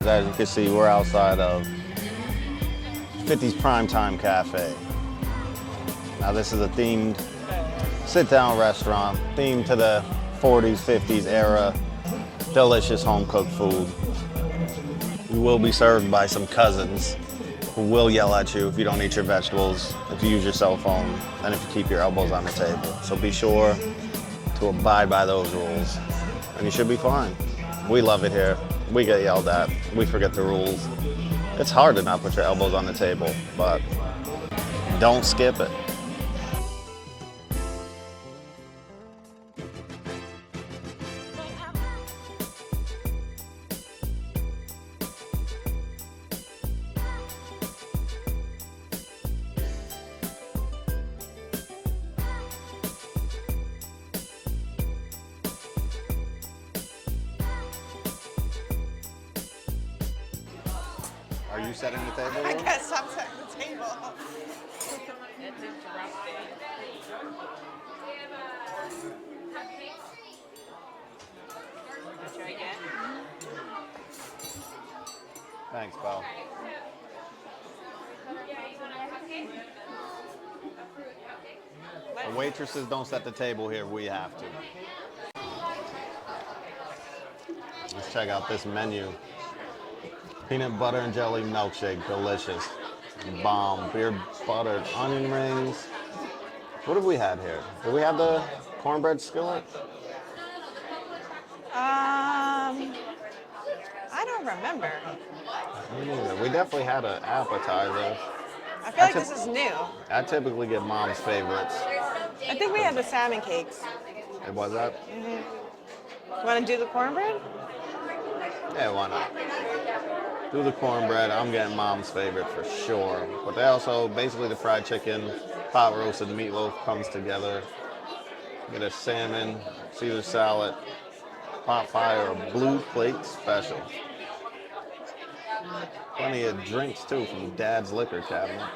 As you can see, we're outside of 50's Prime Time Café. Now this is a themed sit-down restaurant, themed to the 40s, 50s era, delicious home-cooked food. You will be served by some cousins who will yell at you if you don't eat your vegetables, if you use your cell phone, and if you keep your elbows on the table. So be sure to abide by those rules, and you should be fine. We love it here. We get yelled at. We forget the rules. It's hard to not put your elbows on the table, but don't skip it. Are you setting the table? I guess I'm setting the table. Thanks, Bo. The waitresses don't set the table here, we have to. Let's check out this menu. Peanut butter and jelly milkshake, delicious. Bomb, beer buttered onion rings. What have we had here? Do we have the cornbread skillet? I don't remember. Me neither. We definitely had an appetizer. I feel like this is new. I typically get mom's favorites. I think we had the salmon cakes. It was that? You want to do the cornbread? Yeah, why not? Do the cornbread. I'm getting mom's favorite for sure. But they also, basically the fried chicken, pot roast, and meatloaf comes together. Get a salmon, Caesar salad, pot pie, or a blue plate special. Plenty of drinks too from Dad's liquor cabinet.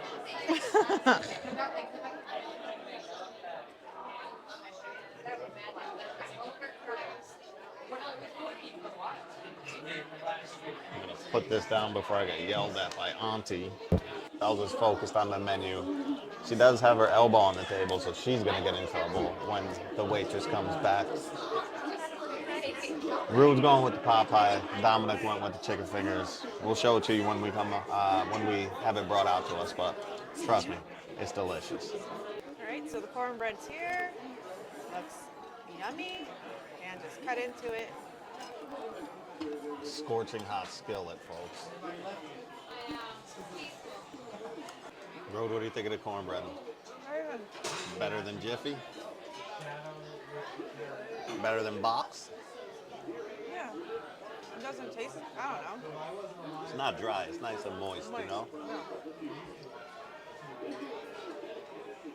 I'm gonna put this down before I get yelled at by Auntie. I was just focused on the menu. She does have her elbow on the table, so she's gonna get in trouble when the waitress comes back. Rude's going with the pot pie. Dominic went with the chicken fingers. We'll show it to you when we have it brought out to us, but trust me, it's delicious. All right, so the cornbread's here. Looks yummy. And just cut into it. Scorching hot skillet, folks. Rude, what do you think of the cornbread? Very good. Better than Jiffy? Better than Box? Yeah. It doesn't taste, I don't know. It's not dry, it's nice and moist, you know?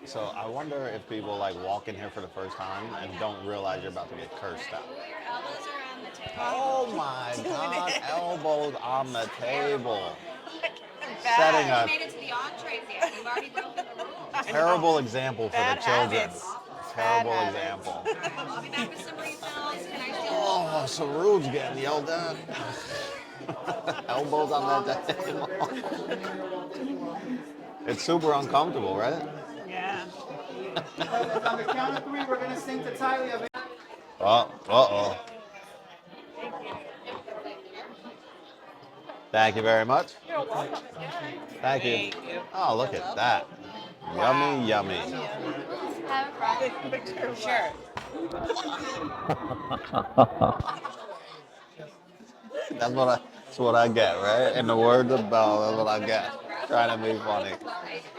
So I wonder if people like walk in here for the first time and don't realize you're about to get cursed out. Elbows around the table. Oh my God, elbows on the table. Bad. Setting a Made it to the entrees yet. We've already broken the rules. terrible example for Bad the children. habits. Terrible Bad example. I'll be back with some refills. Can I steal? Oh, so Rude's getting yelled at. Elbows on that table. It's super uncomfortable, right? Yeah. On the count of three, we're going to sing to Tyler. Uh-oh. Thank you very much. Thank you. Oh, look at that. Yummy, yummy. Have a problem. Picture. Sure. That's what I get, right? In the words of Bell, that's what I get. Trying to be funny.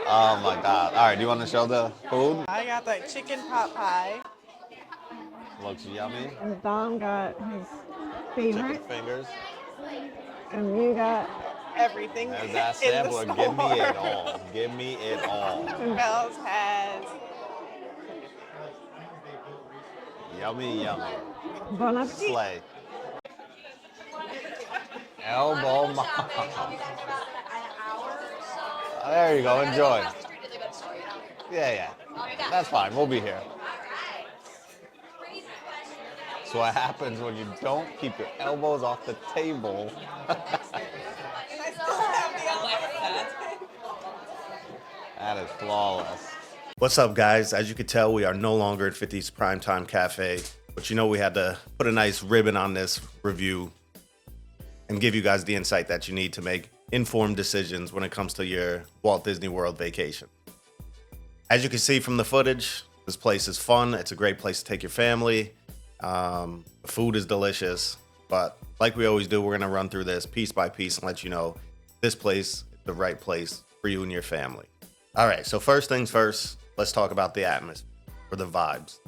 Oh my God. All right, do you want to show the food? I got the chicken pot pie. Looks yummy. And Dom got his Chicken fingers. And you got everything. There's that in the sampler. Give me store. it all. Give me it all. And Bells has Yummy, yummy. Bon appetit. Slay. Elbow mom. There you go. Enjoy. Yeah. That's fine. We'll be here. So what happens when you don't keep your elbows off the table That is flawless. What's up, guys? As you can tell, we are no longer at 50's Prime Time Cafe, but you know we had to put a nice ribbon on this review and give you guys the insight that you need to make informed decisions when it comes to your Walt Disney World vacation. As you can see from the footage, this place is fun. It's a great place to take your family. The food is delicious, but like we always do, we're gonna run through this piece by piece and let you know this place is the right place for you and your family. All right, so first things first, let's talk about the atmosphere or the vibes.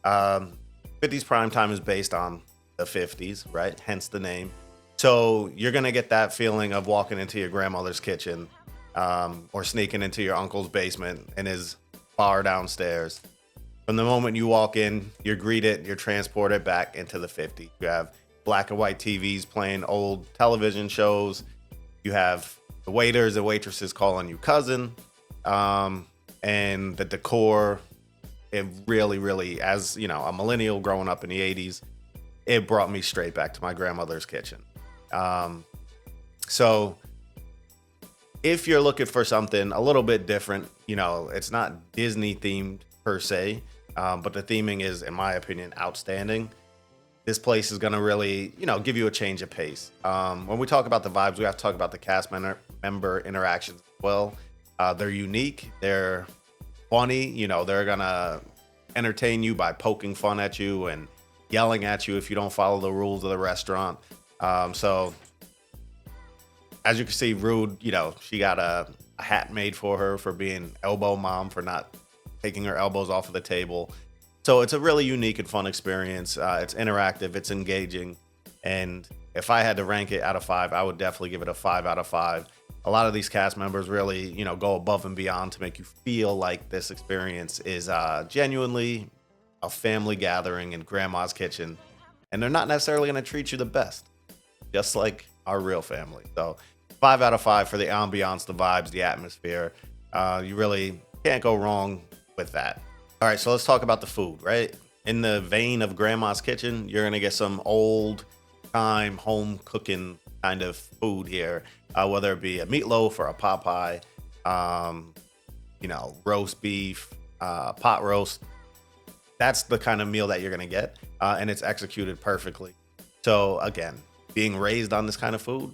50's Prime Time is based on the 50s, right? Hence the name. So you're gonna get that feeling of walking into your grandmother's kitchen or sneaking into your uncle's basement in his bar downstairs. From the moment you walk in, you're greeted, you're transported back into the 50s. You have black and white TVs playing old television shows. You have the waiters and waitresses calling you cousin. And the decor, it really, as you know, a millennial growing up in the 80s, it brought me straight back to my grandmother's kitchen. So if you're looking for something a little bit different, you know, it's not Disney themed per se, but the theming is, in my opinion, outstanding. This place is going to really, you know, give you a change of pace. When we talk about the vibes, we have to talk about the cast member interactions as well. They're unique. They're funny. You know, they're going to entertain you by poking fun at you and yelling at you if you don't follow the rules of the restaurant. So as you can see, Rude, you know, she got a hat made for her for being elbow mom, for not taking her elbows off of the table. So it's a really unique and fun experience. It's interactive, it's engaging. And if I had to rank it out of 5, I would definitely give it a 5 out of 5. A lot of these cast members really, you know, go above and beyond to make you feel like this experience is genuinely a family gathering in grandma's kitchen. And they're not necessarily going to treat you the best, just like our real family. So 5 out of 5 for the ambiance, the vibes, the atmosphere. You really can't go wrong with that. All right, so let's talk about the food, right? In the vein of grandma's kitchen, you're going to get some old time home cooking kind of food here, whether it be a meatloaf or a pot pie, you know, roast beef, pot roast. That's the kind of meal that you're going to get, and it's executed perfectly. So again, being raised on this kind of food,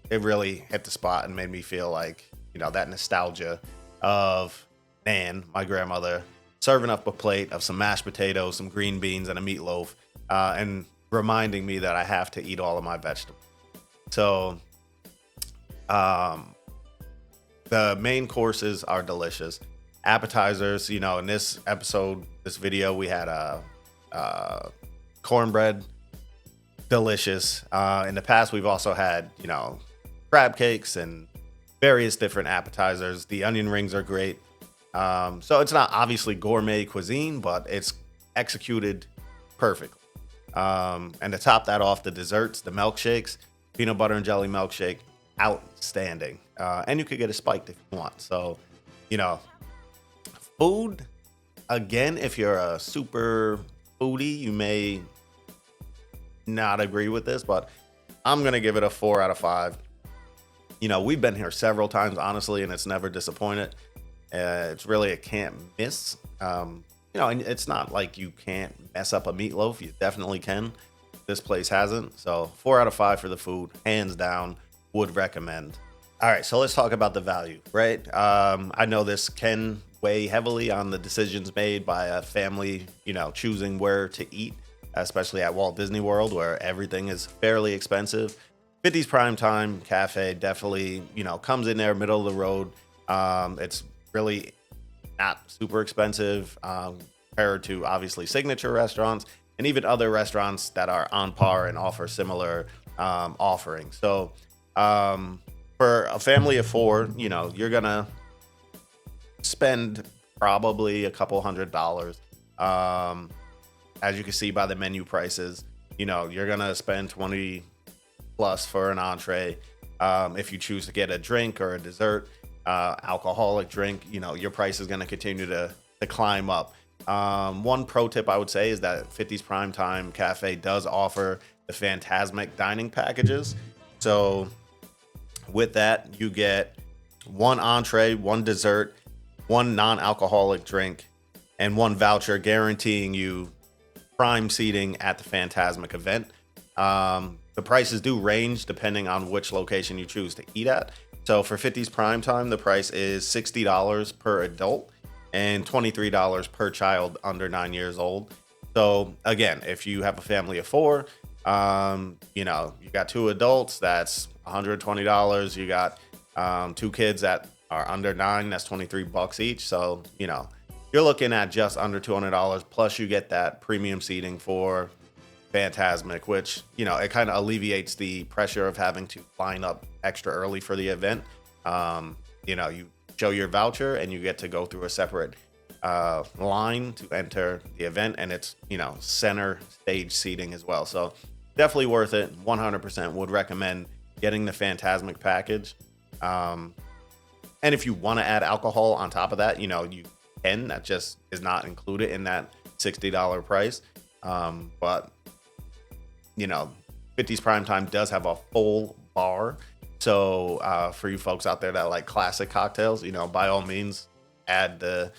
it really hit the spot and made me feel like, you know, that nostalgia of, man, my grandmother serving up a plate of some mashed potatoes, some green beans, and a meatloaf, and reminding me that I have to eat all of my vegetables. So the main courses are delicious. Appetizers, you know, in this episode, this video, we had cornbread, delicious. In the past, we've also had, you know, crab cakes and various different appetizers. The onion rings are great. So it's not obviously gourmet cuisine, but it's executed perfectly. And to top that off, the desserts, the milkshakes, peanut butter and jelly milkshake, outstanding. And you could get it spiked if you want. So, you know, food, again, if you're a super foodie, you may not agree with this, but I'm going to give it a 4 out of 5. You know, we've been here several times, honestly, and it's never disappointed. It's really a can't miss. You know, and it's not like you can't mess up a meatloaf. You definitely can. This place hasn't. So 4 out of 5 for the food, hands down, would recommend. All right, so let's talk about the value, right? I know this can weigh heavily on the decisions made by a family, you know, choosing where to eat, especially at Walt Disney World, where everything is fairly expensive. 50's Prime Time Cafe definitely, you know, comes in there, middle of the road. It's really not super expensive compared to obviously signature restaurants and even other restaurants that are on par and offer similar offerings. So for a family of 4, you know, you're gonna spend probably a couple $100. As you can see by the menu prices, you know, you're gonna spend 20 plus for an entree. If you choose to get a drink or a dessert, alcoholic drink, you know, your price is going to continue to climb up. One pro tip I would say is that 50's Prime Time Cafe does offer the Phantasmic dining packages. So with that, you get 1 entree, 1 dessert, one non-alcoholic drink and one voucher guaranteeing you prime seating at the Fantasmic event. The prices do range depending on which location you choose to eat at. So for 50's Prime Time, the price is $60 per adult and $23 per child under 9 years old. So again, if you have a family of 4, you know, you got 2 adults, that's $120. You got 2 kids that are under 9, that's $23 each. So, you know, you're looking at just under $200, plus you get that premium seating for Fantasmic, which, you know, it kind of alleviates the pressure of having to line up extra early for the event. You know, you show your voucher and you get to go through a separate line to enter the event, and it's, you know, center stage seating as well. So definitely worth it. 100% would recommend getting the Fantasmic package. And if you want to add alcohol on top of that, you know, you can. That just is not included in that $60 price. But you know, 50's Prime Time does have a full bar. So for you folks out there that like classic cocktails, you know, by all means, add the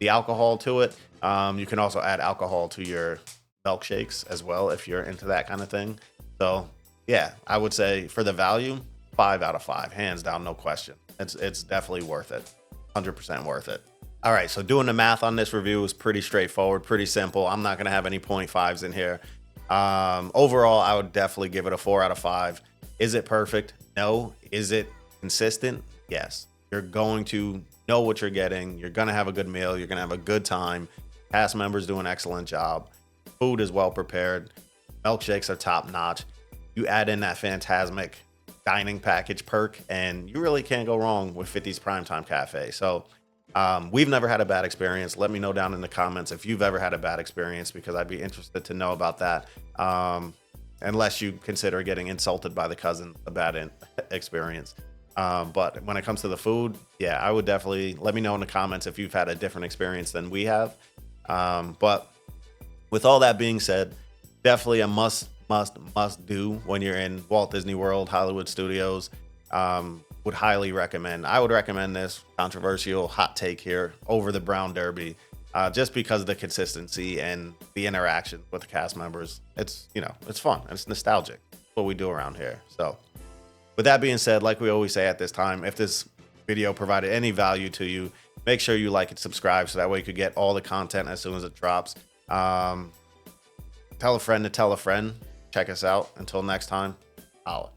alcohol to it. You can also add alcohol to your milkshakes as well if you're into that kind of thing. So yeah, I would say for the value, 5 out of 5, hands down, no question. It's definitely worth it. 100% worth it. All right, so doing the math on this review is pretty straightforward, pretty simple. I'm not gonna have any 0.5s in here. Overall, I would definitely give it a 4 out of 5. Is it perfect? No. Is it consistent? Yes. You're going to know what you're getting. You're going to have a good meal. You're going to have a good time. Cast members do an excellent job. Food is well prepared. Milkshakes are top notch. You add in that Fantasmic dining package perk, and you really can't go wrong with 50's Prime Time Cafe. So we've never had a bad experience. Let me know down in the comments if you've ever had a bad experience, because I'd be interested to know about that. Unless you consider getting insulted by the cousin a bad experience. But when it comes to the food, yeah, I would definitely let me know in the comments if you've had a different experience than we have. But with all that being said, definitely a must do when you're in Walt Disney World, Hollywood Studios. Would highly recommend. I would recommend this controversial hot take here over the Brown Derby, just because of the consistency and the interaction with the cast members. It's, you know, it's fun. It's nostalgic. What we do around here. So with that being said, like we always say at this time, if this video provided any value to you, make sure you like and subscribe so that way you could get all the content as soon as it drops. Tell a friend to tell a friend. Check us out. Until next time, holla.